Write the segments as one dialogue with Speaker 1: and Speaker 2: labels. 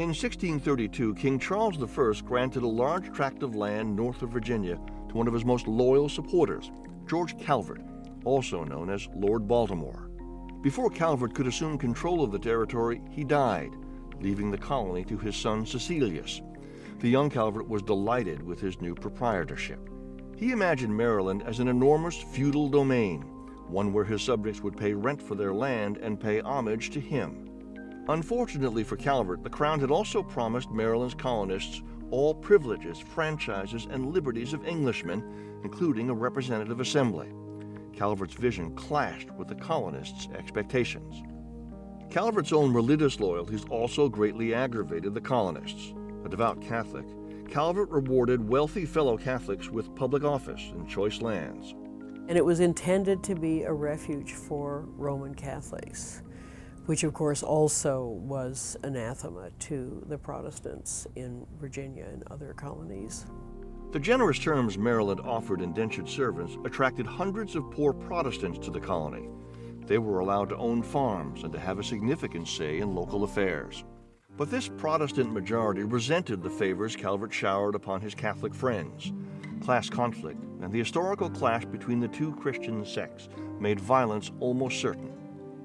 Speaker 1: In 1632, King Charles I granted a large tract of land north of Virginia to one of his most loyal supporters, George Calvert, also known as Lord Baltimore. Before Calvert could assume control of the territory, he died, leaving the colony to his son Cecilius. The young Calvert was delighted with his new proprietorship. He imagined Maryland as an enormous feudal domain, one where his subjects would pay rent for their land and pay homage to him. Unfortunately for Calvert, the Crown had also promised Maryland's colonists all privileges, franchises, and liberties of Englishmen, including a representative assembly. Calvert's vision clashed with the colonists' expectations. Calvert's own religious loyalties also greatly aggravated the colonists. A devout Catholic, Calvert rewarded wealthy fellow Catholics with public office and choice lands.
Speaker 2: And it was intended to be a refuge for Roman Catholics, which of course also was anathema to the Protestants in Virginia and other colonies.
Speaker 1: The generous terms Maryland offered indentured servants attracted hundreds of poor Protestants to the colony. They were allowed to own farms and to have a significant say in local affairs. But this Protestant majority resented the favors Calvert showered upon his Catholic friends. Class conflict and the historical clash between the two Christian sects made violence almost certain.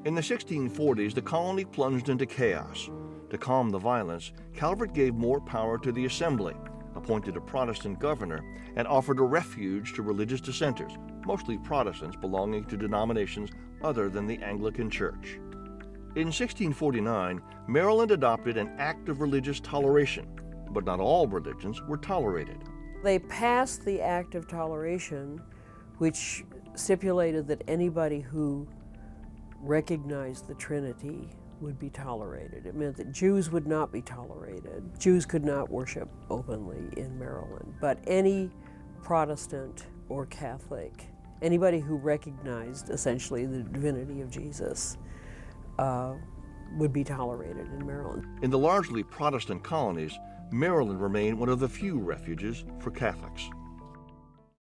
Speaker 1: In the 1640s, the colony plunged into chaos. To calm the violence, Calvert gave more power to the Assembly, appointed a Protestant governor, and offered a refuge to religious dissenters, mostly Protestants belonging to denominations other than the Anglican Church. In 1649, Maryland adopted an act of religious toleration, but not all religions were tolerated.
Speaker 2: They passed the Act of Toleration, which stipulated that anybody who recognized the Trinity would be tolerated. It meant that Jews would not be tolerated. Jews could not worship openly in Maryland, but any Protestant or Catholic, anybody who recognized essentially the divinity of Jesus, would be tolerated in Maryland.
Speaker 1: In the largely Protestant colonies, Maryland remained one of the few refuges for Catholics.